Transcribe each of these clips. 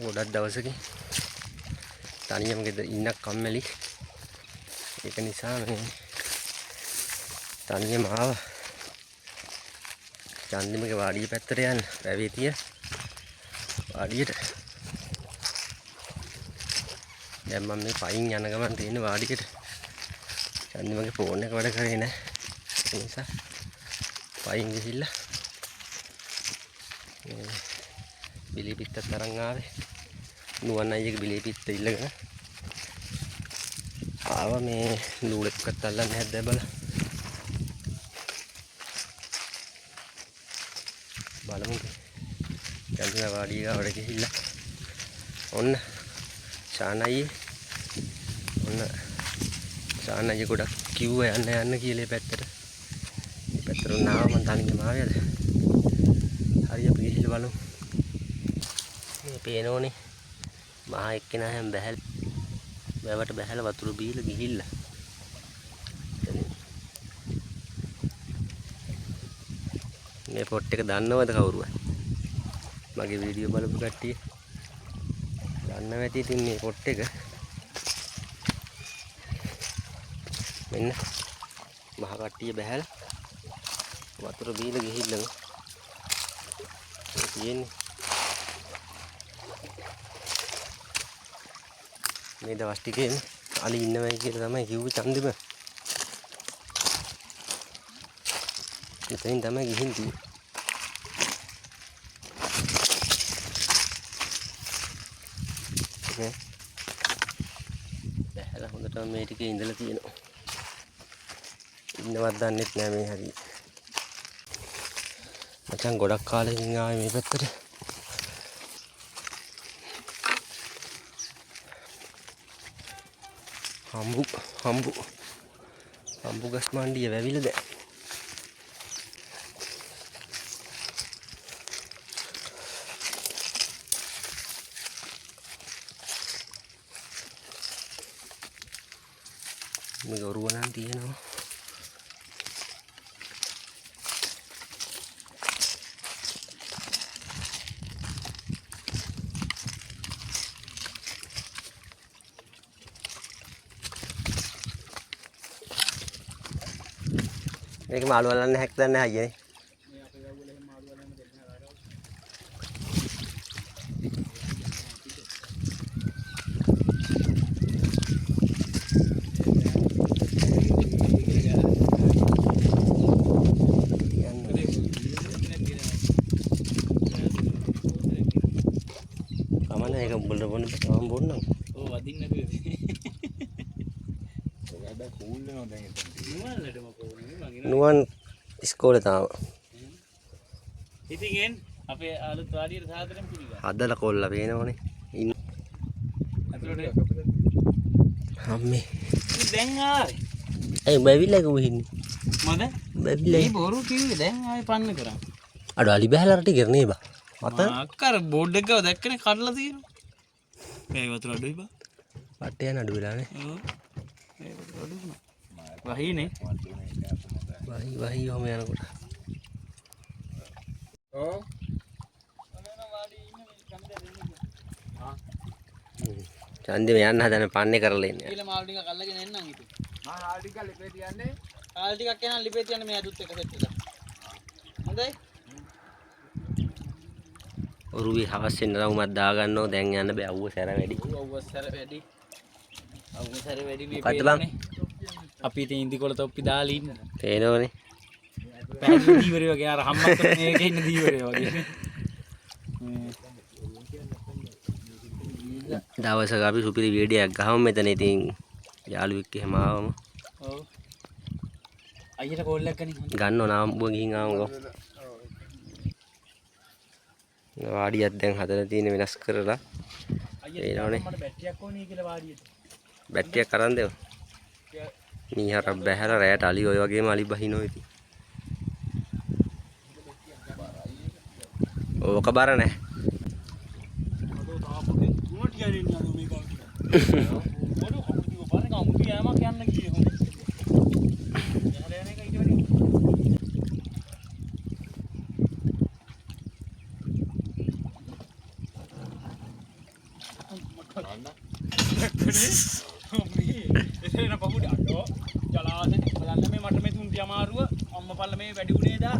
ගොඩක් දවසකින් තනියම ගෙදර ඉන්න කම්මැලි. ඒක නිසා මේ තනියම ආවා. චන්දිමගේ වාඩිය පැත්තට යන්න. වැවේ තියෙන වාඩියට. දැන් මම මේ පයින් යන ගමන් තියෙන වාඩියට. චන්දිමගේ ෆෝන් එක වැඩ කරේ නැහැ. ඒ නිසා පයින් ගිහිල්ලා බිලි පිටත් තරන් ආවේ. නුවන් අයියගේ බිලි පිටත ඉල්ලගෙන ආවා මේ නූලෙක්වත් අල්ලන්න හැද්දා බලන්න. බලමු. යන්තිම වාඩිය ගාවට ගිහිල්ලා ඔන්න ශානයි ඔන්න ශානයි ගොඩක් කිව්වා යන්න කියලා පැත්තට. මේ පැත්තට නාව මං තනියම ආවේද. හරි අපි ගිහිල්ලා බලමු. මේ පේනෝනේ මහා එක්කෙනා හැම බැහැල් වැවට බැහැලා වතුර බීලා ගිහිල්ලා. මේ පොට් එක දන්නවද කවුරුවත්? මගේ වීඩියෝ බලපු කට්ටිය දන්නවා ඇති. ඉතින් මේ පොට් එක මෙන්න මහ කට්ටිය බැහැලා වතුර බීලා ගිහිල්ලා මේ තියෙන්නේ. මේ දවස් ටිකේ අලි ඉන්නවයි කියලා තමයි කිව්වේ චන්දිම. ඉතින් තමයි ගිහින් තියෙන්නේ. බැහැලා හොඳටම මේ ටිකේ ඉඳලා තියෙනවා. ඉන්නවත් දන්නෙත් නෑ මේ හරිය. මචං ගොඩක් කාලෙකින් ආවේ මේ පැත්තට. හම්බු ගස් මණ්ඩිය වැවිලා දැන්. මේ ඔරුව නම් තියෙනවා. මේක මාළු වලන්න හැක් දන්නේ අයියනේ. මේ අපේ ගාවල එහෙම මාළු වලන්න දෙන්න හදාගන්න. කමන්න ඒක උඹලට බොන්න තමන් බොන්නම්. ඔව් වදින්න නැතුව. ඔයාලා කූල් වෙනවා දැන් එතන. නුවන් ඉස්කෝලේ තාම. ඉතින් අපේ අලුත් වාඩියට සාදරම් පිළිගන්න. හදලා කොල්ලා පේනවනේ. ඉන්න. අතලට අම්මේ. දැන් ආවේ. ඒ බැවිලා ගොහින්නේ. මොකද? බැවිලා. මේ බොරු කිව්වේ දැන් ආවේ පන්න කරා. අඩ අලි බැහැලා රටි කරනේ බා. අත අක්කර බෝඩ් එක ගාව දැක්කනේ කඩලා තියෙනවා. මේ වතුර අඩුයි බා. වටේ යන අඩු වෙලානේ. ඔව්. මේ වතුර අඩුයි. වහිනේ. වහි ඔහම යනකොට. ඔව්. චන්දිම යන්න හදන පන්නේ කරලා ඉන්නේ. ඊළ මාළු ටිකක් අල්ලගෙන එන්නම් ඉතින්. මම මාළු ටිකක් ලිපේ තියන්නේ. මාළු ටිකක් එනන් ලිපේ තියන්නේ මේ අදුත් එක සෙට් එක. හොඳයි. ඔරුවේ හවස් වෙන රවුමක් දාගන්නෝ දැන් යන්න බෑ. අවුව සැර වැඩි. අවුව සැර වැඩි. අවුව සැර වැඩි මේ මොකද්ද බං? අපි ඉතින් ඉන්දිකොල තොප්පි දාලා ඉන්න. පේනවනේ. පැහැදිලි දීවරේ වගේ අර හම්මත් මේකේ ඉන්න දීවරේ වගේ. දවසක අපි සුපිරි වීඩියෝ එකක් ගහමු මෙතන. ඉතින් යාළුවෙක් එහෙම ආවම ඔව් අයියට කෝල් එකක් ගන්නව නාම්බුව ගිහින් ආවම වාඩියක් දැන් හදලා තියෙන වෙනස් කරලා එනවනේ. මට බැටරියක් ඕනේ කියලා වාඩියට. බැටරියක් අරන් දෙව. මීහර බැහැලා රැයට අලි ඔය වගේම අලි බහිනෝ ඉතින්. ඕක බර නැහැ. එතන පපුඩ අඩෝ ජලාශෙ බලන්න මේ මට මේ තුන්ටි අමාරුව අම්මපල්ල මේ වැඩි උනේ දා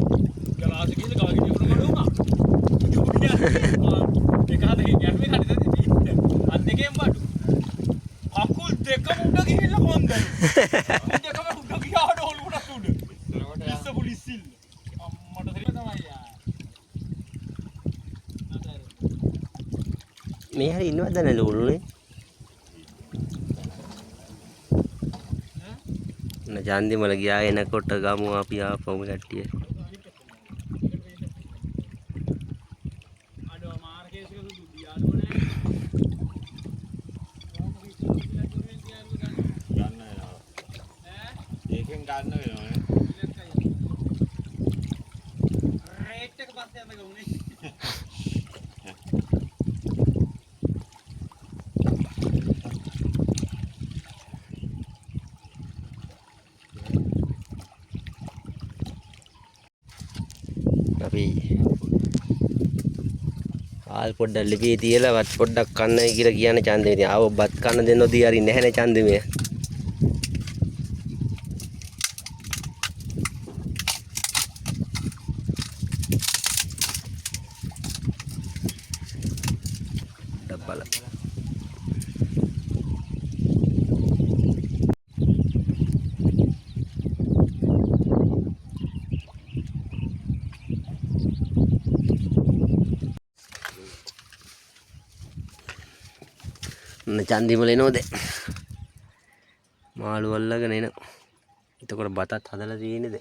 ජලාශෙ ගිහලා ගාගෙන යනකොට මඩ වුණා ඒක හදේ යන්නේ කඩේ දෙන්නේ අත් දෙකෙන් බඩු අකුල් දෙකම උඩ ගිහිල්ලා කොන්දේ දෙකම උඩ ගියාට ඔලුවට උඩ ඉස්ස පුලිසිල් අම්මට තේරෙන්නේ තමයි යා මේ හරි ඉන්නවද නැල උළුනේ ජාන්දි මල ගියා එනකොට ගමු අපි ආපහු කට්ටිය අඩෝ මාර්කේස් එක දුදු දියාලෝ නෑ ගන්න වෙනවා ඈ ඒකෙන් ගන්න වෙනවා රේට් එක පස්සේ යන්න ගමුනේ අපි ආල් පොඩ්ඩක් ලිපියේ තියලා වත් පොඩ්ඩක් කන්නයි කියලා කියන්නේ ඡන්දේ ඉතින් ආව බත් කන්න දෙන්නෝදී හරි නැහැනේ ඡන්දේ මේ ඩබ්බල චන්දිමල එනෝද මාළු අල්ලගෙන එන එතකොට බතත් හදලා තියෙන්නේද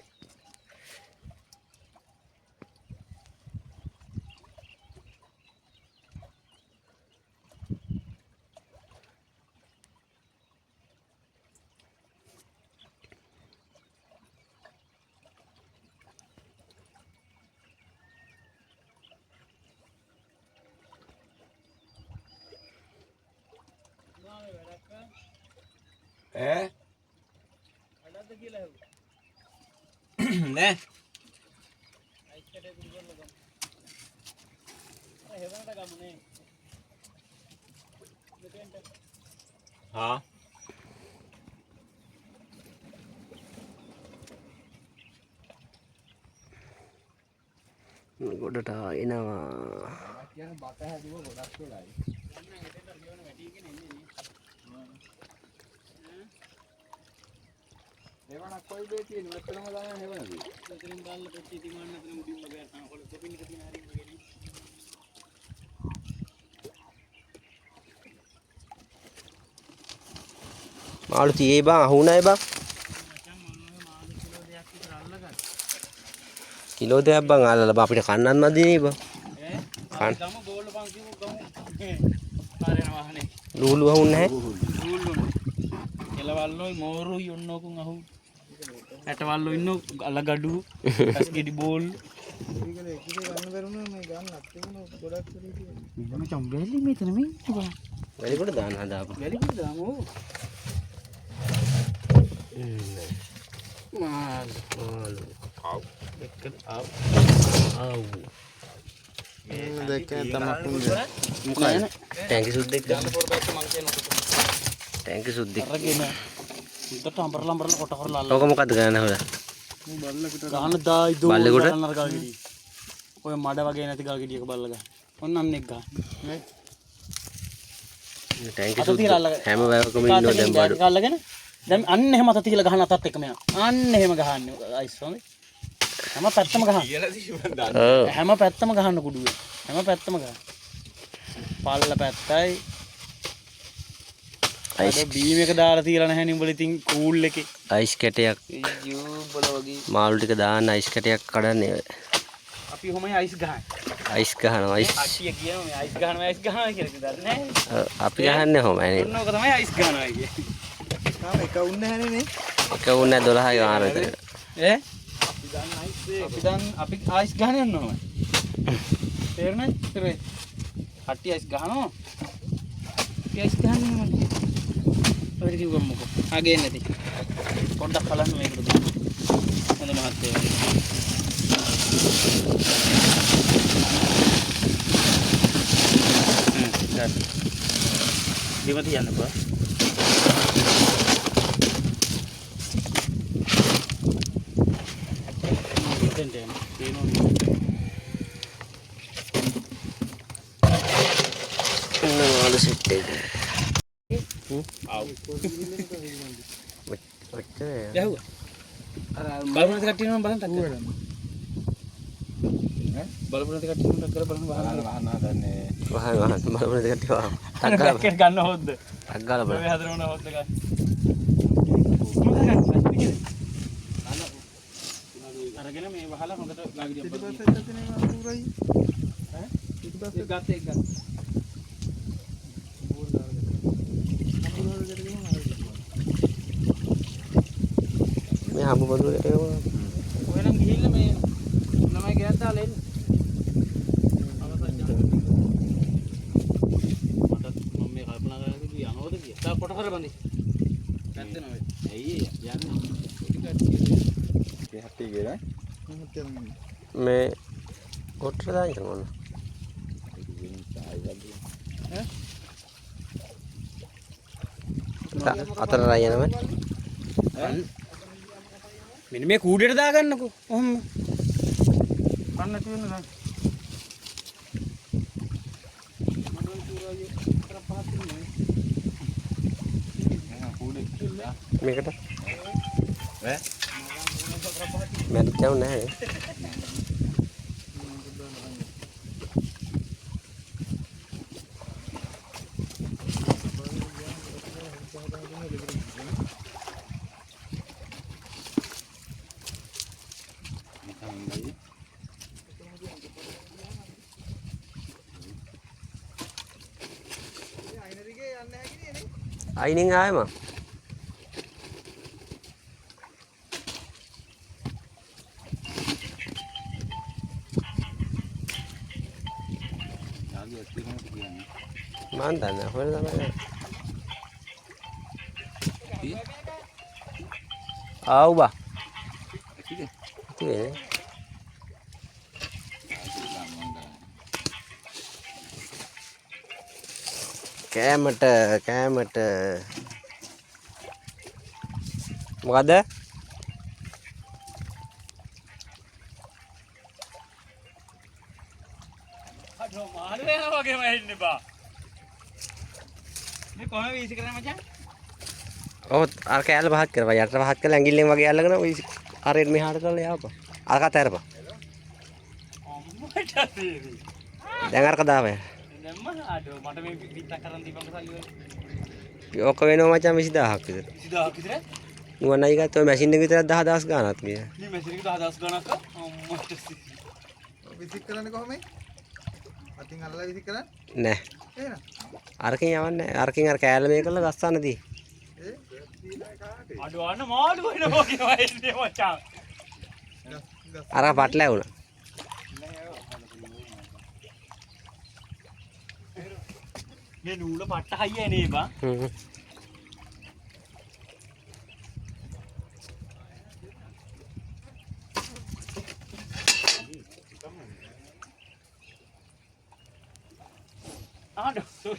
අඩද්ද කියලා හෙව්වා නෑ අයිස් කඩේ දුර්වල ගම හෙවනට ගමනේ මෙතෙන්ට හා ගොඩට එනවා කියන බත හැදුව ගොඩක් වෙලයි ගන්න මෙතෙන්ට ගෙවන වැඩිගෙන එන්නේ නේ එවනක් කොයි දෙය තියෙන මෙතනම දාන හෙවනදී මෙතනින් දාලා පොච්චි තිමාන්න මෙතන උඩින්ම බෑර තමයි කොළ කොපින් එක තියෙන හරියට වගේ මාළු තියේ බං අහුණයි බං මචං මොනවද මාළු කිලෝ දෙකක් විතර අල්ලගන්න කිලෝ දෙකක් බං අල්ලලා අපිට කන්නත් නැති නේ බං ඈ ගම බෝල පන් කිව්ව ගම පාරේන වාහනේ ලූලු අහුන්නේ නැහැ ඌල්ලුනේ එලවල්ලෝයි මෝරුයි ඔන්නෝකුන් අහු ඇටවල්ලෝ ඉන්නෝ අලගඩු කස්ගෙඩි බෝල් ඒකල එකේ ගන්න බැරුණා මම ගන්නත් තිබුණා ගොඩක් විදියට මෙන්න මචං බැලි මෙතන මේ ඉන්නවා වැඩි කොට දාන්න හදාපන් බැලි කිව්ව දාමු මාළු ආව් එක්ක ආව් ආව් මේ දෙකෙන් තමයි පුන්නේ මොකයි ටැංකි සුද්දෙක් ගන්න ගන්න පොර බැස්ස මං කියනකොට ටැංකි සුද්දෙක් අරගෙන උඩට අඹරලා කොට කරලා අල්ල ඔක මොකද්ද ගන්න හොල මු බල්ලකට ගහන දායි දෝ බල්ලෙකුට? ගන්න අර ගල්ගෙඩි ඔය මඩ වගේ නැති ගල්ගෙඩියක බල්ල ගන්න ඔන්න අන්නෙක් ගන්න නේ ටැංකි අත සුද්ද තියලා අල්ලගෙන හැම වැවකම ඉන්නෝ දැන් බඩු අල්ලගෙන දැන් අන්න එහෙම අත තියලා ගහන අතත් එක්ක මෙයා අන්න එහෙම ගහන්නේ අයිස් හොඳේ හැම පැත්තම ගහන්න කියලා දීවන් දාන්න ඔව් හැම පැත්තම ගහන්න කුඩුවේ හැම පැත්තම ගහන්න පල්ල පැත්තයි අයිස් අද බීම් එක දාලා තියලා නැහැ නේ උඹලා ඉතින් කූල් එකේ අයිස් කැටයක් අයියෝ උඹලා වගේ මාළු ටික දාන්න අයිස් කැටයක් කඩන්නේ ඔය. අපි ඔහොමයි අයිස් ගහන්නේ අයිස් ගහනවා අයිස් කට්ටිය කියනවා මේ අයිස් ගහනවා කියලා ඉතින් දන්නේ නැහැ අපි ගහන්නේ කොහොමද නේ ඔන්න ඕක තමයි අයිස් ගහනවා කියේ තාම එක උන්නේ නැහනේ නේ එක උන්නේ 12යි ගාන විතර ඈ අපි දැන් අපි අයිස් ගහන්න යනවා තේරුණාද ඉතින් කට්ටිය අයිස් ගහනවා අපි අයිස් ගහන්නේ මම ඔය කිව්වම මොකෝ ආගේ නැති පොඩ්ඩක් බලන්න මේකට දාන්න හොඳ මහත්තයෝ බිම තියන්න බා. මාළු සෙට් එක. ආව්. ඔච්චර. ගැහුවා. අර බලමුණත් කට්ටිය නම බලන්න ටක්. බලමුණත් කට්ටිය නම ටක් කරලා බලන්න වහන්න හදන්නේ. වහන් බලමුණත් කට්ටිය වහන්. ටක් ගාලා. ටක් ගන්න හොද්ද. ටක් ගාලා බලන්න. ඔය හදරම හොද්ද ගන්න. අරගෙන මේ වහලා හොඳට ගාවිදියක් බලන්න. පිටිපස්සෙත් තියෙන අකුරයි. ඈ? පිටිපස්සෙත් ඒක ගත්ත එක ගත්ත. බෝර් දාලා. අකුර වල දෙකම හරියට. මේ හම්බ බඳුරට ඒක ඔය නම් ගිහිල්ලා මේ ළමයි ගෑත් දාලා එන්න. අවසන් යන්න. මට මම මේ කල්පනා කරලා කිව්වා යනවද කියලා. තා කොට කර බඳි. නැත්තේ නෝ. ඇයි යන්නේ? හටි ගේලා. මම හිතන්නේ. මේ කොටර දාන්න ඕන. අතර රයනම මෙන්න මේ කූඩේට දාගන්නකෝ. ඔහොම. කන්න තියෙන නෑ. මඩන් පුරායේ අතර පහත් නේ. එහෙනම් කූඩේ කියලා. මේකට ඈ? මැරිච්චව නැහැ. අයිනෙන් ආයම මන් දන්න හොර තමයි ආව් බා ඉතින් කෑමට මොකද අඩෝ මාරේ වගේම එන්නේ බා මේ කොහොම වීසි කරන්නේ මචං ඔව් අර කෑල්ල පහත් කරපන් යට පහත් කරලා ඇඟිල්ලෙන් වගේ අල්ලගෙන ඔය අරෙන් මෙහාට කරලා යාපන් අර කත ඇරපන් අම්මට තේරි දැන් අරක දාපන් දැම්ම අඩෝ මට මේ පිටක් කරන් දීපන් සල්ලි වල ඔක වෙනවා මචං 20000ක් විතර 20000ක් විතර නුවණයි ගත්ත ඔය මැෂින් එක විතර 10000 ගානක් කිය මේ මැෂින් එක 10000 ගණක් අම්මට විසික් කරන්නේ කොහොමද? අතින් අල්ලලා විසික් කරන්නේ? නෑ එහෙනම් අරකින් යවන්නේ අරකින් අර කෑල්ල මේ කරලා ගස්සන්න දී අඩෝ අන්න මාළු වෙනවා කියනවා එන්නේ මචං අර පටල ඇවුණා මේ නූල පට්ට හයිය නේ බා ආඩෝ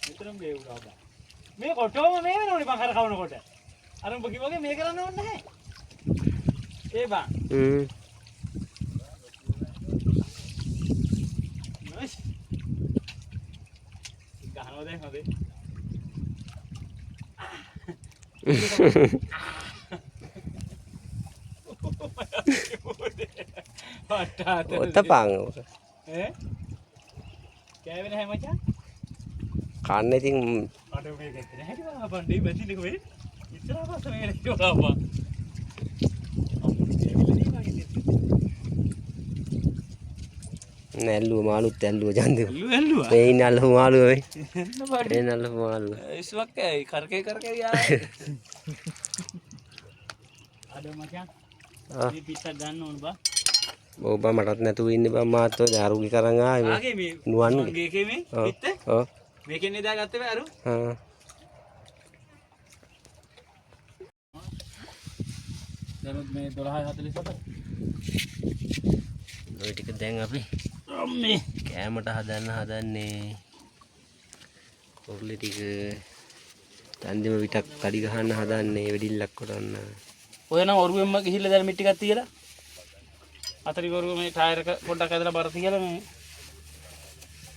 මෙතරම් වේවුනා බා මේ කොටෝම මේ වෙනෝනේ බං කර කවනකොට අර උඹ කිව්වගේ මේ කරන්න ඕනේ නැහැ ඒ බං නයිස් ගහනවා දැන් හොදේ ඔතපං ඈ කෑවේ නැහැ මචං කන්න ඉතින් අඩෝ මේක ඇත්තට හැටි බලපන් දෙයි මැෂින් එක වෙයි ඉස්සරහ පස්ස මේක බලපන් නැල්ලුව මාළුත් ඇල්ලුව ජන්දේ ඇල්ලුවා මේ ඉන්න අල්ලපු මාළුව වෙයි එන්න බඩේ මේ අල්ලපු මාළුව ඉස්වක් ඇයි කරකේ යා අඩෝ මචං මේ පිටක් ගන්න ඕන බා ඔව් බා මටත් නැතුව ඉන්නේ බා මාත් ඔය ආරුගේ කරන් ආවේ ආගේ මේ නුවන්ගේ මගේ එකේ මේ පිට ඔව් මේකෙන් දාගත්තේ බෑ අරු ආ දැන් මේ 12:47 ඔය ටික දැන් අපි අම්මේ කෑමට හදන්නේ කොරලි ටික තන්දිම විටක් කඩි ගහන්න හදන්නේ වෙඩිල්ලක් කොටන්න. ඔය නම් ඔරුවෙන්ම ගිහිල්ලා දැන් මිට් ටිකක් තියලා අතරි ඔරුව මේ ටයර් එක පොඩ්ඩක් ඇදලා බර තියලා මේ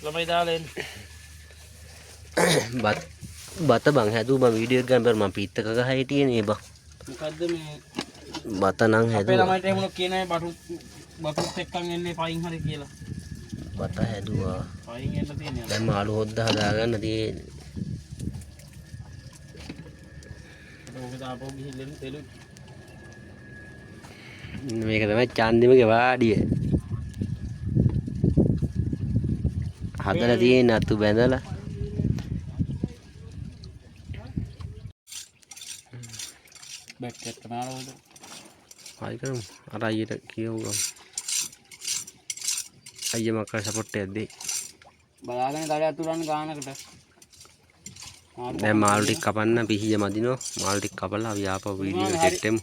ළමයි දාලා එන්න. බත බං හැදුව මම වීඩියෝ එක ගන්න බර මම පීත්තක ගහ හිටියේ නේ බං. මොකද්ද මේ බත නම් අපේ හැදුවා. ළමයිට එහෙම කියනයි බටුත් එක්කන් එන්නේ පයින් හරි කියලා. බත හැදුවා. පයින් එන්න තියෙනවා. දැන් මාළු හොද්ද හදාගන්න තියෙන්නේ. ඕක දාපුව ගිහිල්ලා එන්න තෙලු. මේක තමයි චන්දිමගේ වාඩිය. හදලා තියෙන අතු බැඳලා. බැක් එක නාලවද? ආයි කරමු. අර අයියට කියමු ගමු. අයියා මක්කා සපෝට් එකක් දෙයි. බලාගෙන කඩේ අතුරන්න ගානකට. දැන් මාළු ටික කපන්න පිහිය මදිනවා. මාළු ටික කපලා අපි ආපහු වීඩියෝ එක සෙට් එමු.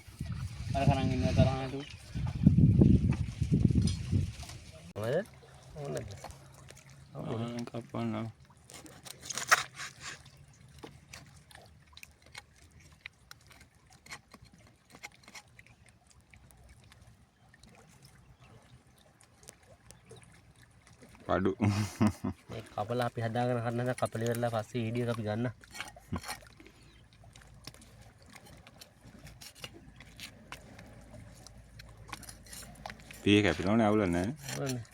අර කරන් ඉන්න තරහ නේද? මොකද? ඕනද? කපන්න. අඩු මේ කපලා අපි හදාගෙන හදන කපල ඉවරලා පස්සේ වීඩියෝ එක අපි ගන්න. පීය කැපිනවනේ අවුල නැහැ. ඕනේ.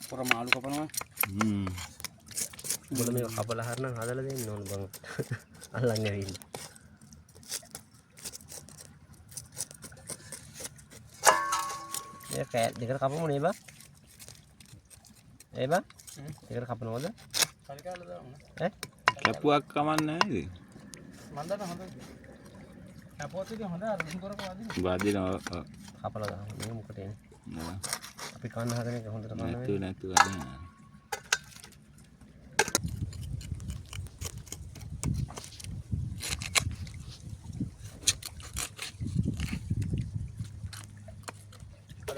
පොර මාළු කපනවා. උඹලා මේක කපලා හරනම් හදලා දෙන්න ඕන බං. අල්ලන් ඇවිල්ලා. මේක දෙකට කපමු නේ බං. ඒ බං. දෙකට කපනවද? හරි කාලා දාමු. ඈ? කැපුවක් කමන්නේ නැහැ ඉතින්. මන් දන්න හොඳයි. අපෝත් එක හොඳ අර දුරු කරපුවා දින. බාදිනවා. කපලා දාමු. මේ මොකට එන්නේ? නෑ. අපි කන්න හදන එක හොඳට කන්න නැතු වෙන්නේ. නැතු අද.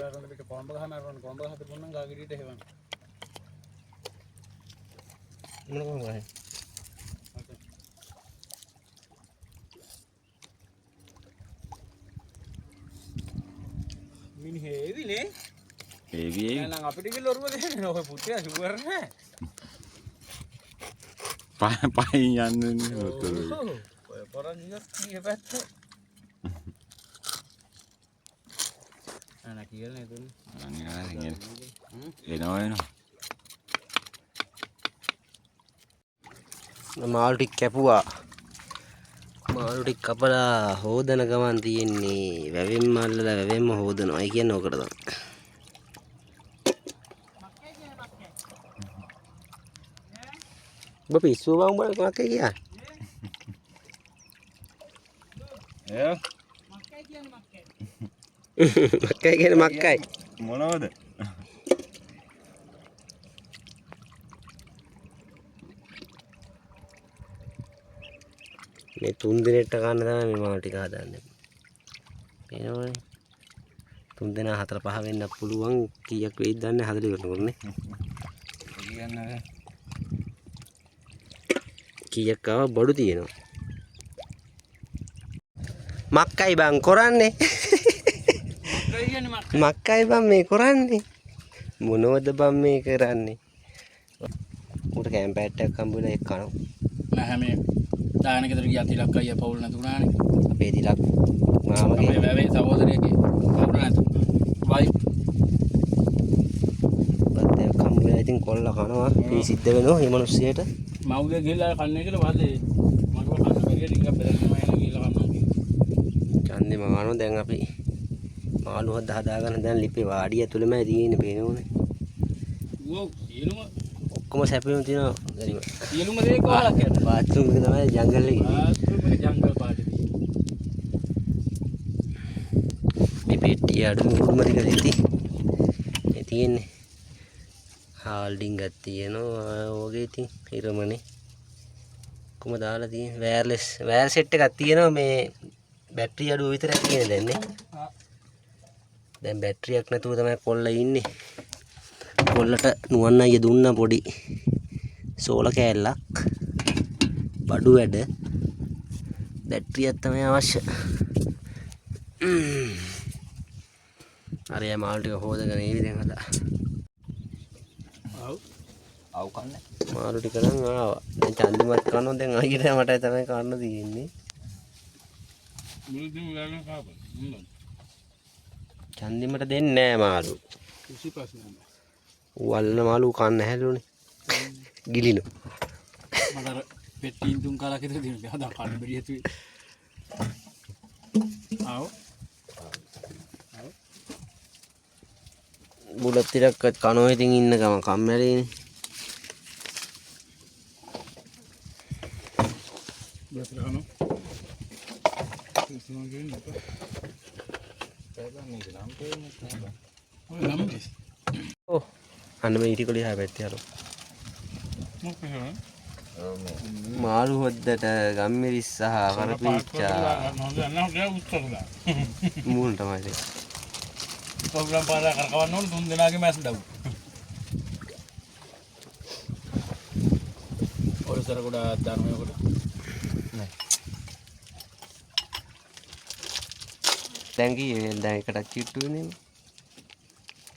අර මේක කොම්බ ගහන අර කොම්බ ගහත පුන්නම් ගාගිරියට හේවන්න. මොන කොහොමද ගහන්නේ? මින් හේවිනේ. ඒවියේ එහෙනම් අපිට කිව්ල ඔරුව දෙන්නේ ඔය පුත්‍රයා ෂුගර් නැහැ. පයින් යන්නේ ඔතන. ඔය පොරන් ඉස් කීය පැත්ත. අනේ කියලා නේද? අනිවාර්යෙන් එනවා. මාළු ටික කැපුවා. මාළු ටික කපලා හොදන ගමන් තියෙන්නේ වැවෙන්ම අල්ලලා වැවෙන්ම හොදනවා. ඒ කියන්නේ ඕකට තමයි. ඔබ පිස්සුව බං උඹ මොකක්ද කියන්නේ? ඈ මක්කයි කියන්නේ මක්කයි. මොනවද? මේ 3 දිනෙට ගන්න තමයි මේ මාළු ටික හදන්නේ. එනවනේ. 3 දෙනා 4 5 වෙන්න පුළුවන්. කීයක් වෙයිද දන්නේ 40 වෙනකොට නේ. කියන්නේ කීයක් ආව බඩු තියෙනවා. මක්කයි බං කරන්නේ. මක්කයි බං මේ කරන්නේ. මොනවද බං මේ කරන්නේ? උට කැම්පෑට් එකක් හම්බුලා ඒක කනවා. නැහැ මේ දාන ගෙදර ගියා තිලක් අයියා පවුල් නැතුණානේ. අපේ තිලක් මාමගේ අපේ වැවේ සහෝදරයෙක්ගේ පවුල් නැතු. වයි බද්දයක් හම්බුලා ඉතින් කොල්ල කනවා. මේ සිද්ධ වෙනවා මේ මිනිස්සයාට. මව්ගේ ගිහලා කන්නේ කියලා වාදේ. මට කන්න බැරිය ටිකක් බෙදන්න මම ගිහලා කන්නවා. ඡන්දේ මගානෝ දැන් අපි මාළු හදාගෙන දැන් ලිපේ වාඩිය ඇතුළෙමයි තියෙන්නේ පේනෝනේ. ඕ සියලුම ඔක්කොම සැපෙම තියෙනවා. දැන් සියලුම දේ කොහලා කියලා. බාත්රූම් එක තමයි ජංගල් එකේ. ආත්ම මේ ජංගල් පාටේ. මේ පෙට්ටිය අඩුම කුඩුම ටික දෙති. මේ තියෙන්නේ. හාල්ඩින් එකක් තියෙනවා ඕගේ ඉතින් ඉරමනේ කොහම දාලා තියෙන්නේ වයර්ලස් වයර් සෙට් එකක් තියෙනවා මේ බැටරි අඩුව විතරක් තියෙන දැන් නේ දැන් බැටරියක් නැතුව තමයි කොල්ලා ඉන්නේ කොල්ලට නුවන් අයියා දුන්නා පොඩි සෝල කෑල්ලක් බඩු වැඩ බැටරියක් තමයි අවශ්‍ය අර යා මාල් ටික හොදගෙන ඒවි දැන් හදා ආව් කන්නේ මාළු ටික නම් ආවා දැන් චන්දිමත් කනවා දැන් අයියට මට තමයි කන්න තියෙන්නේ මුළුදින් ගන්න කාපන් චන්දිමට දෙන්නේ නැහැ මාළු කිසි ප්‍රශ්නයක් නැහැ ඌ අල්ලන මාළු කන්න හැලුනේ ගිලිනු මට අර පෙට්ටින් තුන් කාලක් විතර දිනුනේ හදා කන්න බැරි ඇතුයි ආව් බුලත් ටිකක්වත් කනවා ඉතින් ඉන්න ගම කම්මැලිනේ බස් ගන්න කිසිම ගේන්න එපා පැබන්නේ නම් පේන්නේ නැහැ ඔය නම් ඔව් අන්න මේ ඊටි කොලේ හැපැත්තේ හරෝ මොකද මාළු හොද්දට ගම්මිරිස් සහ කරපිච්චා මූණ තමයි ඒක ප්‍රෝග්‍රෑම් පාරක් කරකවන්න ඕන තුන් දෙනාගේ මැස් ඩව් ඔයසර ගොඩ දානවා කොට දැන් කීයේ දැන් එකටත් චිට්ටු වෙන්නේ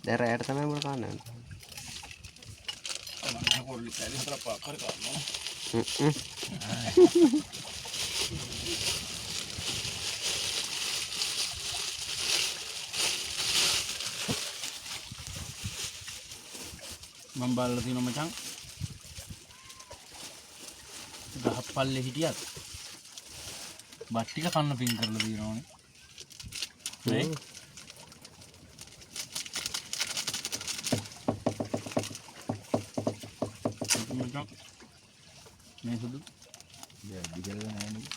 දැන් රැයට තමයි මොන කන්න යන්නේ මම කොල්ලි කැලේ හතර පාක් කර ගන්නවා මම බලලා තියෙනවා මචං ගහ පල්ලේ හිටියත් බත් ටික කන්න පින් කරලා තියෙනවනේ නේ මචං මේ සුදු දිගල නෑනේ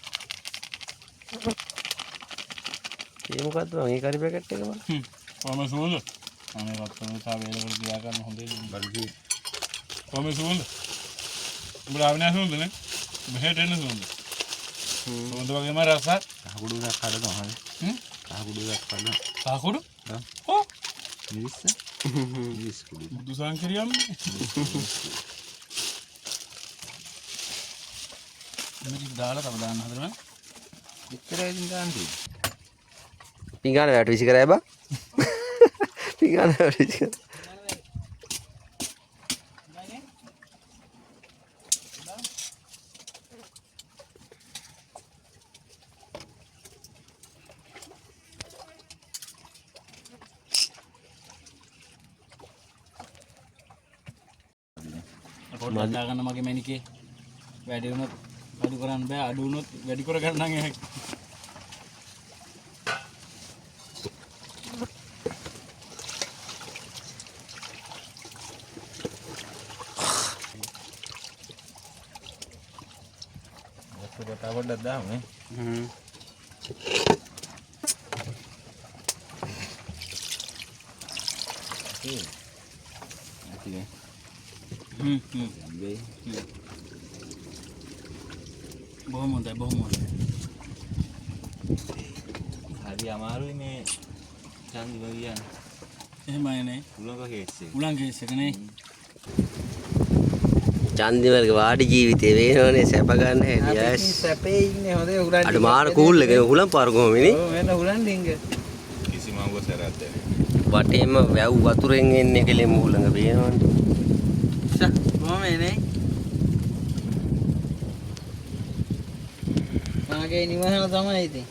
ඒ මොකද්ද මේ කරි පැකට් එක බලන්න කොහම සුවඳ අනේ රත්තරන් සා වේලවල තියා ගන්න හොඳේ බලකි කොහම සුවඳ උඹලා ආවනේ සුවඳනේ මෙහෙට එන්න සුවඳ සුවඳ වගේම රස කහකුඩු එකක් හදනවා හරි කහකුඩු එකක් හදනවා කහකුඩු ඔව් මිරිස්ස මිරිස් කුඩු බුදු සංකරියම් මේක දාලා තව දාන්න හදනවා විතරයි ඉතින් දාන්න තියෙන්නේ පිඟාන වැට විසි කරයි බා පිඟාන වැට විසි කරයි පොඩ්ඩක් දාගන්න මගේ මැනිකේ වැඩි වුණොත් අඩු කරන්න බෑ අඩු වුණොත් වැඩි කර ගන්න නම් එහෙක් ඔක්කොම පොඩ්ඩක් දාමු බොහොම හොඳයි බොහොම හොඳයි හරි අමාරුයි මේ චන්දි වගියන් එහෙමයි නේ උලංග කේස් එක නේ චන්දිමර්ග වාඩි ජීවිතේ වේනවනේ සැප ගන්න හැටි අපි සැපේ ඉන්නේ හොඳේ උරන් අර මාර කූල් එක හුලම් පාර කොහොමනේ ඔව් වෙන උරන් ඩිංග කිසිම අවසරයක් නැහැ. වටේම වැව් වතුරෙන් එන්නේ කෙලෙම උලඟ පේනවනේ කොහොම එනේ මාගේ නිවහන තමයි ඉතින්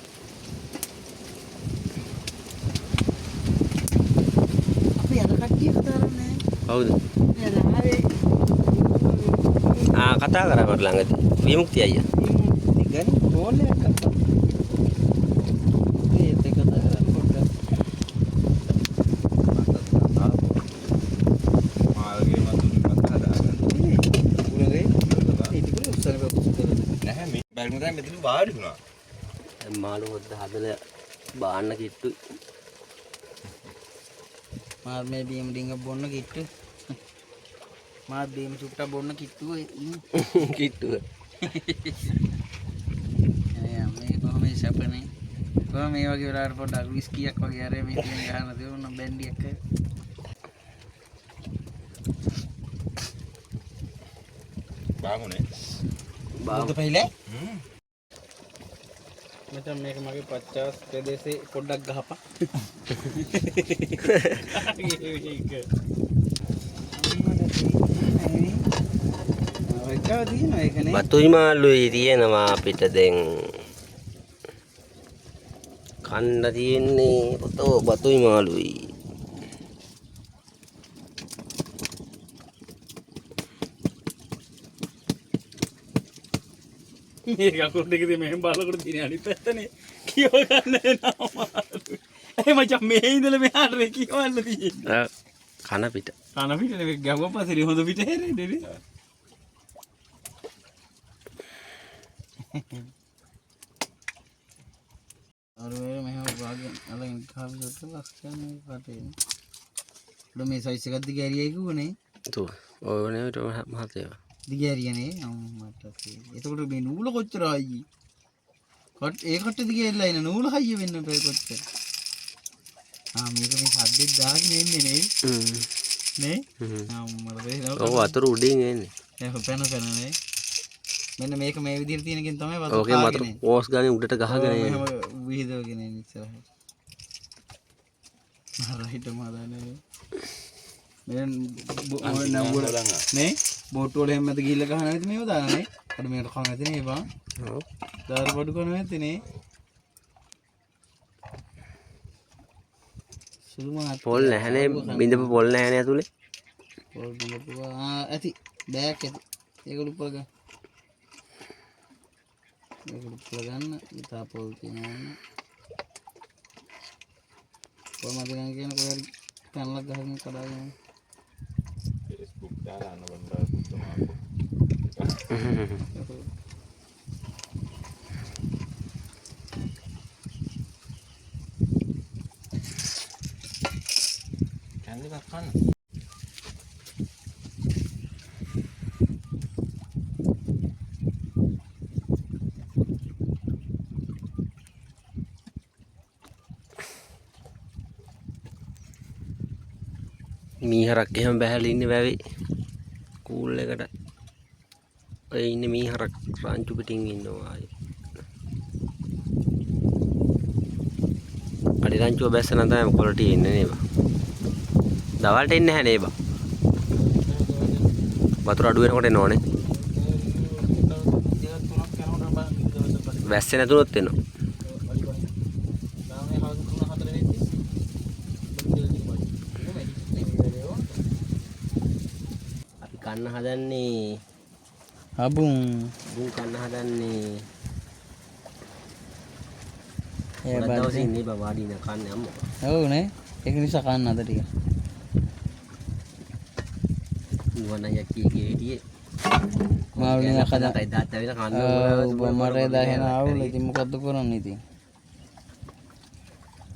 අපි අර කට්ටිය කතා කරන්නේ කවුද නෑ ආවේ කතා කරා මට ළඟදී විමුක්ති අයියා ඉතින් කෝල් එකක් කරා ඒත් එක කතා කරලා පොඩ්ඩක් මාර්ගේ මතුන් හදාගන්න. උරගේ ඉතින් උස්සන නැහැ මේ බැලුම තමයි මෙතන වාඩි වුණා. දැන් මාළු හොද්ද හදලා බාන්න කිට්ටුයි මාර මේ බීම් ඩිංග බොන්න කිට්ටු මාත් බීම චුට්ටක් බොන්න කිට්ටුවේ කිට්ටුව. මේ කොහොම සැපනේ කොහොම මේ වගේ වෙලාවට පොඩ්ඩක් විස්කියක් වගේ අර මේ තියෙන ගහන දෙවන්න බැන්ඩියක් බාමුනේ. බාද පහිලා මචං මේක මගේ පච්චාස් ප්‍රදේශේ පොඩ්ඩක් ගහපන් බතුයි මාළුයි තියෙනවා අපිට දැන් කන්න තියෙන්නේ පුතෝ බතුයි මාළුයි. මේ කකුල් දෙකේ මෙහෙම බලකට තියෙන අනිත් පැත්තනේ කියව ගන්න එනවා. ඒ මචං මේ ඉඳලා මෙහාට කියවන්න තියෙන්නේ. කන පිට. කන පිට නෙවෙයි ගැවුවා පස්සේ හොඳ පිට හැරෙන්නේ නේ. අරවේ මෙහෙම වාගේ අලෙන් කාවිසොත් ලස්සන පාටේ. මේ සයිස් එකක් දිග ඇරියයි කිව්වනේ. තෝ ඔය නෙවෙයි මහතේ. දිග ඇරියනේ අම්මට. එතකොට මේ නූල කොච්චර ආයි? ඒකට දිග ඇරිලා ඉන්න නූල හයිය වෙන්න බෑ කොච්චර. මේක මේ සද්දෙත් දාගෙන එන්නේ නේ. නේ? අම්මලා වෙනවා. ඔව් අතර උඩින් එන්නේ. ඒක පැනනේ. මෙන්න මේක මේ විදිහට තියෙනකින් තමයි වතුර ඕකේ මතර ඕස් ගානේ උඩට ගහගෙන එන්නේ. මෙහෙම විහිදවගෙන එන්නේ ඉස්සරහට. රයිට් මාදානේ. මෙන් නේ බෝට් වල හැමද ගිහිල්ලා ගහන නැති මේව දාන්නේ. අර මේකට කන නැති නේ බං. ඔව්. දාර බඩු කන නැති නේ. සුළුම පොල් නැහනේ බින්දපු පොල් නැහනේ ඇතුලේ. පොල් බින්දපුවා ඇති බෑක් ඇති. ඒක උඩ ගන්න. ඒක උඩ ගන්න. ඉතා පොල් තියන්න. කොහමද කියන කොහරි කන්නක් ගහගෙන කඩාගෙන Facebook දාලා අන්න බණ්ඩා පුතමාකෝ. කන්නේ කන්න. මීහරක් එහෙම බැහැලා ඉන්නේ වැවේ කූල් එකට. ඔය ඉන්නේ මීහරක් රාංචු පිටින් ඉන්නවා ආයේ. අඩි රාංචුව බැස්ස නම් තමයි කොලටි එන්නේ නේද? දවල්ට එන්නේ නැහැ නේද? වතුර අඩු වෙනකොට එනවනේ. වැස්සේ නැතුනොත් එනවා. කන්න හදන්නේ අබුන් කන්න හදන්නේ ඒ දවසේ ඉන්නේ බා වාඩි න කන්නේ අම්මා. ඔව් නේ ඒක නිසා කන්න අද ටික නුවණ යකී හිටියේ මාළුනේ අකදා කයි දාත් ඇවිල්ලා කන්න මරේ දාගෙන ආවුල ඉතින් මොකද්ද කරන්නේ ඉතින්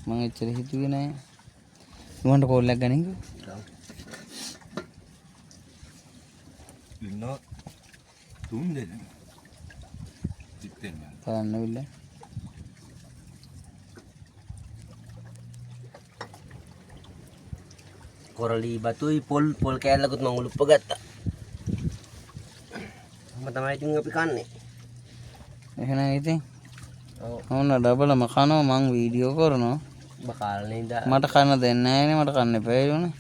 මම එච්චර හිතුවේ නෑ නුවන්ට කෝල් එකක් ගනින්කෝ ඉන්න තුන් දෙනෙක් තිත්තෙන් බලන්නවිල්ල කොරලි බතුයි පොල් කෑල්ලකුත් මම උලුප්ප ගත්තා. මම තමයි ඉතින් අපි කන්නේ. එහෙනම් ඉතින් ඔව් ඕන ඩබලම කනවා මං වීඩියෝ කරනවා. ඔබ කාලේ ඉඳලා මට කන්න දෙන්නේ නැහැනේ මට කන්න එපා වුණා.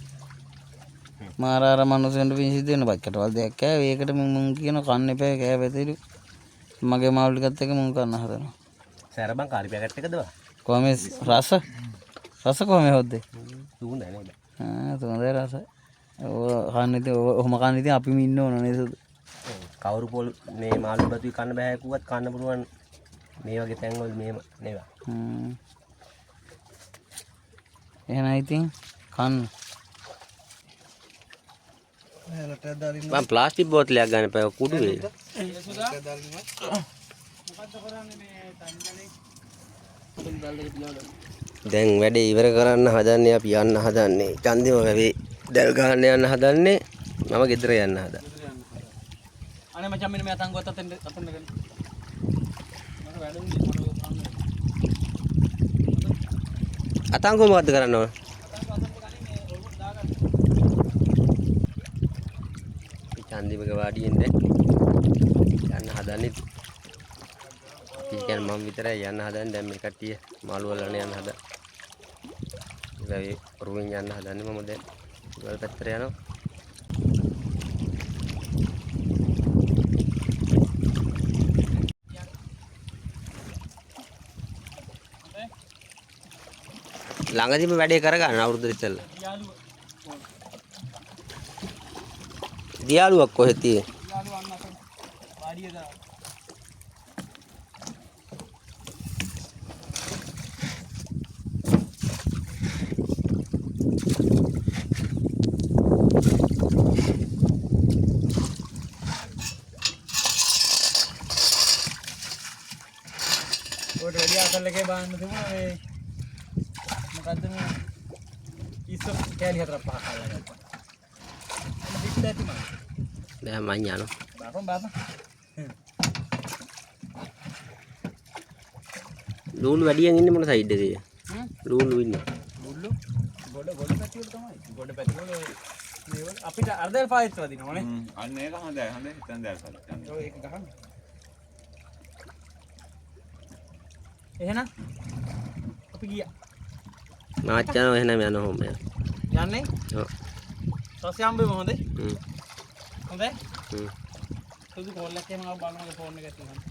මාර අර මනුස්සෙන්ට පිංසි දෙන්න බක්කටවල් දෙයක් කෑවේ. ඒකට මුන් කියන කන්න එපා කෑවෙතලු. මගේ මාළු ටිකත් එක මුන් කන්න හදනවා. සෑර බං කාරි පැකට් එකද බා? කොහමද රස කොහමද හොද්දේ? දුන්න නේද? තුන්දේ රස. ඔය කන්න ඉතින් ඔහොම කන්න ඉතින් අපිම ඉන්න ඕන නේද? කවුරු පොල් මේ මාළු බතුයි කන්න බෑ කිව්වත් කන්න පුළුවන් මේ වගේ තැන්වල මේව නේද? එහෙනම් ඉතින් කන්න. මම ප්ලාස්ටික් බෝතලයක් ගන්න එපා කුඩු වේ. දැන් වැඩේ ඉවර කරන්න හදන්නේ අපි යන්න හදන්නේ චන්දිම වැවේ දැල් ගහන්න යන්න හදන්නේ මම ගෙදර යන්න හදා. අනේ මචං මෙන්න මේ අතංගුවත් අතෙන් ගන්න. මට වැඩුන්නේ මට ගන්න. අතංගුව මොකද්ද කරන්න ඕන? චන්දිමක වාඩියෙන් දැන් යන්න හදන්නේ. ඒ කියන්නේ මම විතරයි යන්න හදන්නේ. දැන් මේ කට්ටිය මාළු වලන යන්න හදා. ඉතින් රුවෙන් යන්න හදන්නේ මම දැන් වල පැත්තට යනවා. ළඟදීම වැඩේ කරගන්න අවුරුදු ඉතල. දියාලුවක් කොහෙද තියෙන්නේ? යාළුවා අන්න අතන වාඩිය දා. ඔය වැඩි අකල්ලකේ බාන්න තිබුණා මේ මොකද්ද මේ ඉස්සර කෑලි 4-5 කාලා ගත්තා. අන්න පිට ඇති මම. දැන් මං යනවා. බාපන්. ලූණු වැඩියෙන් ඉන්නේ මොන සයිඩ් එකේ? ලූණු ඉන්නේ. මුල්ලු ගොඩ පැති වල තමයි. ගොඩ පැති වල මේවල අපිට අර්ධල් පායත් වදිනවනේ. අන්න ඒක හොඳයි. හොඳයි හිතන් දැල්පත්. ඔය ඒක ගහන්න. එහෙනම් අපි ගියා. මාච්චන එහෙනම් යනවා ඔහොම යන්න. යන්නේ? ඔව්. සස්ය හම්බෙමු හොඳේ? හ්ම්. හොඳේ? හ්ම්. සුදු කෝල් එකක් එහෙම ආව බලන්න ෆෝන් එක තියෙනවා.